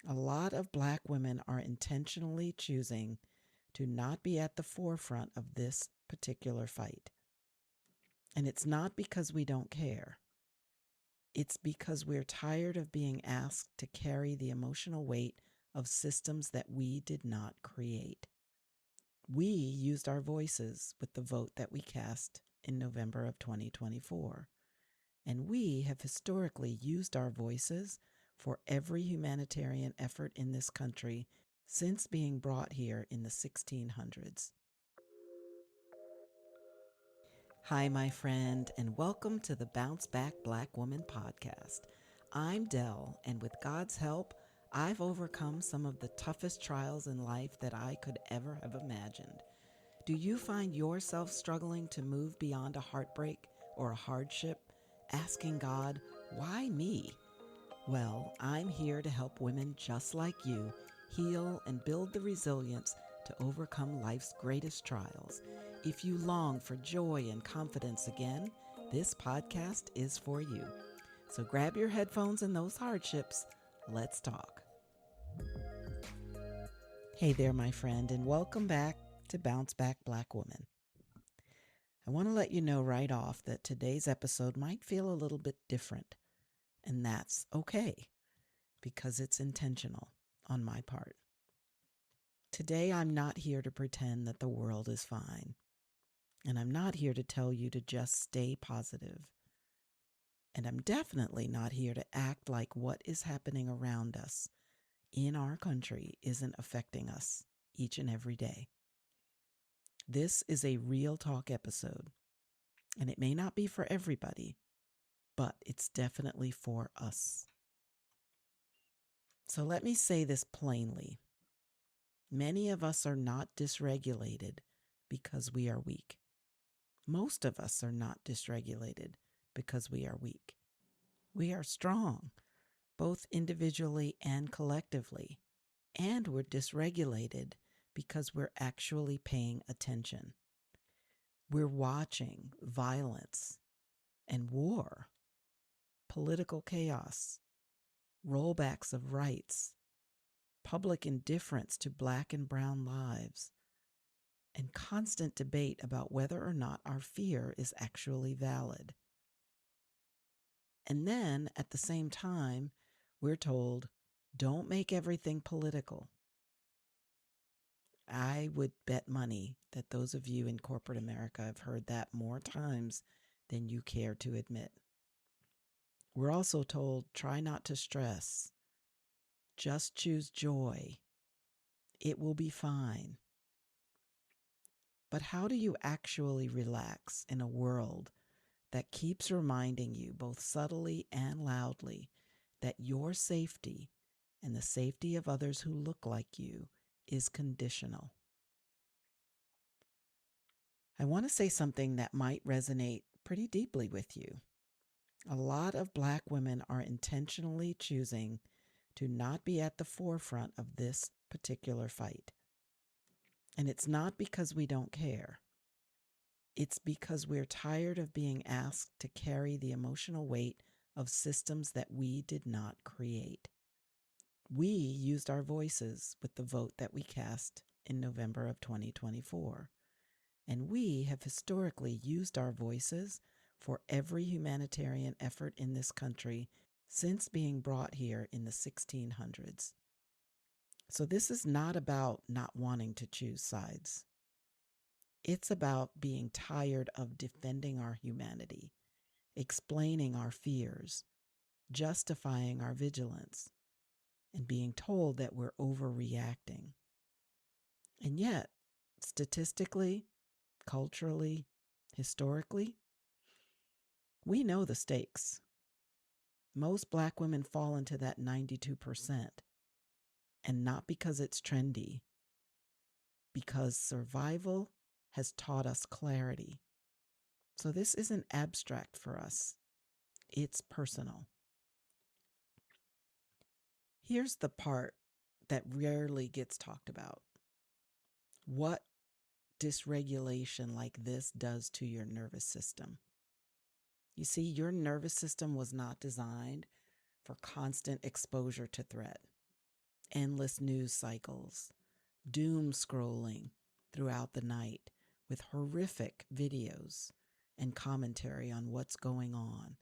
A lot of Black women are intentionally choosing to not be at the forefront of this particular fight. And it's not because we don't care. It's because we're tired of being asked to carry the emotional weight of systems that we did not create. We used our voices with the vote that we cast in November of 2024. And we have historically used our voices for every humanitarian effort in this country since being brought here in the 1600s. Hi, my friend, and welcome to the Bounce Back Black Woman podcast. I'm Dell, and with God's help, I've overcome some of the toughest trials in life that I could ever have imagined. Do you find yourself struggling to move beyond a heartbreak or a hardship, asking God, why me? Well, I'm here to help women just like you heal and build the resilience to overcome life's greatest trials. If you long for joy and confidence again, this podcast is for you. So grab your headphones and those hardships. Let's talk. Hey there, my friend, and welcome back to Bounce Back Black Woman. I want to let you know right off that today's episode might feel a little bit different, and that's okay because it's intentional on my part. Today, I'm not here to pretend that the world is fine, and I'm not here to tell you to just stay positive. And I'm definitely not here to act like what is happening around us in our country isn't affecting us each and every day. This is a real talk episode, and it may not be for everybody, but it's definitely for us. So let me say this plainly. Many of us are not dysregulated because we are weak. Most of us are not dysregulated because we are weak. We are strong, both individually and collectively, and we're dysregulated because we're actually paying attention. We're watching violence and war, political chaos, rollbacks of rights, public indifference to Black and brown lives, and constant debate about whether or not our fear is actually valid. And then, at the same time, we're told, don't make everything political. I would bet money that those of you in corporate America have heard that more times than you care to admit. We're also told, try not to stress. Just choose joy. It will be fine. But how do you actually relax in a world that keeps reminding you both subtly and loudly that your safety and the safety of others who look like you is conditional? I want to say something that might resonate pretty deeply with you. A lot of Black women are intentionally choosing to not be at the forefront of this particular fight. And it's not because we don't care. It's because we're tired of being asked to carry the emotional weight of systems that we did not create. We used our voices with the vote that we cast in November of 2024. And we have historically used our voices for every humanitarian effort in this country since being brought here in the 1600s. So this is not about not wanting to choose sides. It's about being tired of defending our humanity, explaining our fears, justifying our vigilance, and being told that we're overreacting. And yet, statistically, culturally, historically, we know the stakes. Most Black women fall into that 92%, and not because it's trendy, because survival has taught us clarity. So this isn't abstract for us. It's personal. Here's the part that rarely gets talked about. What dysregulation like this does to your nervous system. You see, your nervous system was not designed for constant exposure to threat. endless news cycles, doom scrolling throughout the night with horrific videos and commentary on what's going on,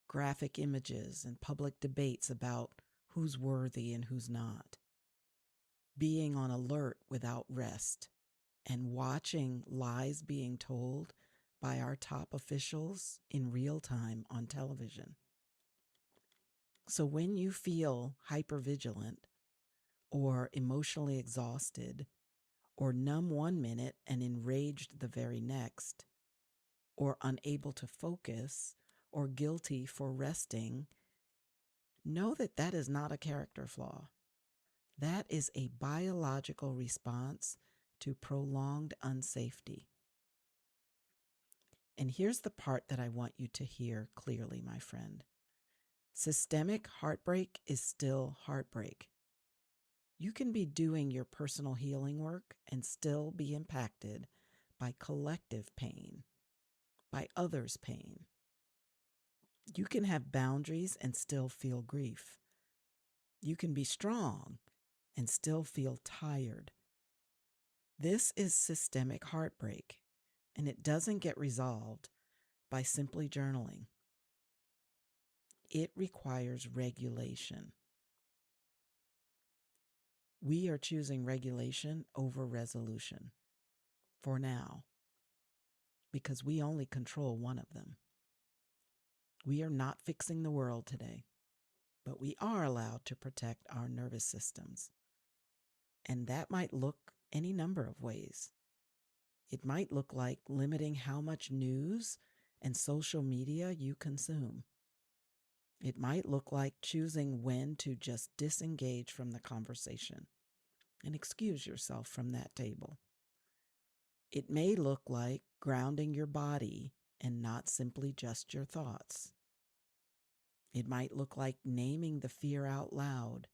graphic images and public debates about who's worthy and who's not, being on alert without rest, and watching lies being told by our top officials in real time on television. So when you feel hypervigilant or emotionally exhausted or numb 1 minute and enraged the very next, or unable to focus or guilty for resting, know that that is not a character flaw. That is a biological response to prolonged unsafety. And here's the part that I want you to hear clearly, my friend. Systemic heartbreak is still heartbreak. You can be doing your personal healing work and still be impacted by collective pain, by others' pain. You can have boundaries and still feel grief. You can be strong and still feel tired. This is systemic heartbreak, and it doesn't get resolved by simply journaling. It requires regulation. We are choosing regulation over resolution for now, because we only control one of them. We are not fixing the world today, but we are allowed to protect our nervous systems. And that might look any number of ways. It might look like limiting how much news and social media you consume. It might look like choosing when to just disengage from the conversation and excuse yourself from that table. It may look like grounding your body and not simply just your thoughts. It might look like naming the fear out loud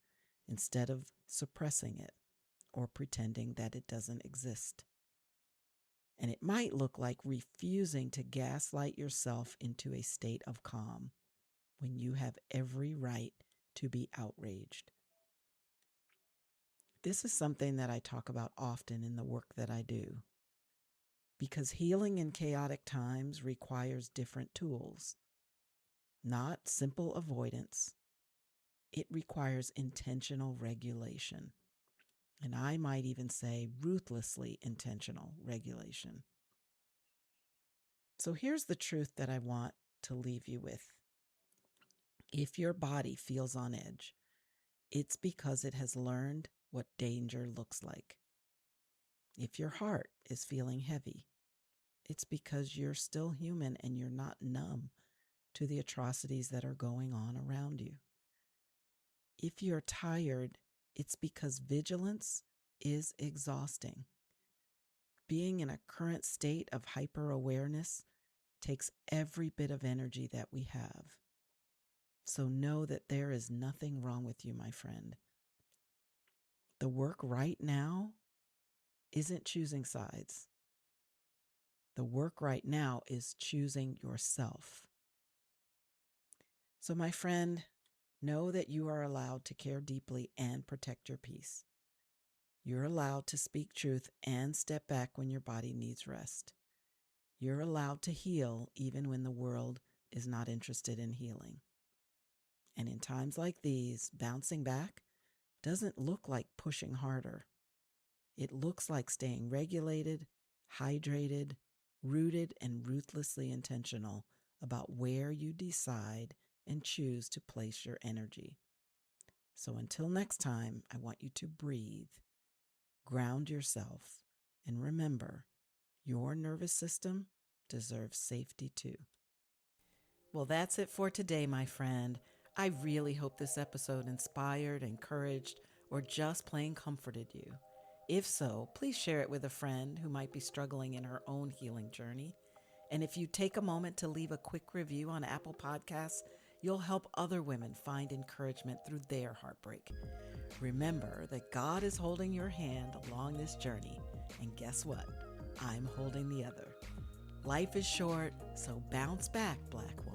instead of suppressing it or pretending that it doesn't exist. And it might look like refusing to gaslight yourself into a state of calm when you have every right to be outraged. This is something that I talk about often in the work that I do, because healing in chaotic times requires different tools, not simple avoidance. It requires intentional regulation. And I might even say ruthlessly intentional regulation. So here's the truth that I want to leave you with. If your body feels on edge, it's because it has learned what danger looks like. If your heart is feeling heavy, it's because you're still human and you're not numb to the atrocities that are going on around you. If you're tired, it's because vigilance is exhausting. Being in a current state of hyper-awareness takes every bit of energy that we have. So know that there is nothing wrong with you, my friend. The work right now isn't choosing sides. The work right now is choosing yourself. So, my friend, know that you are allowed to care deeply and protect your peace. You're allowed to speak truth and step back when your body needs rest. You're allowed to heal even when the world is not interested in healing. And in times like these, bouncing back doesn't look like pushing harder. It looks like staying regulated, hydrated, rooted, and ruthlessly intentional about where you decide and choose to place your energy. So until next time, I want you to breathe, ground yourself, and remember, your nervous system deserves safety too. Well, that's it for today, my friend. I really hope this episode inspired, encouraged, or just plain comforted you. If so, please share it with a friend who might be struggling in her own healing journey. And if you take a moment to leave a quick review on Apple Podcasts, you'll help other women find encouragement through their heartbreak. Remember that God is holding your hand along this journey, and guess what? I'm holding the other. Life is short, so bounce back, Black woman.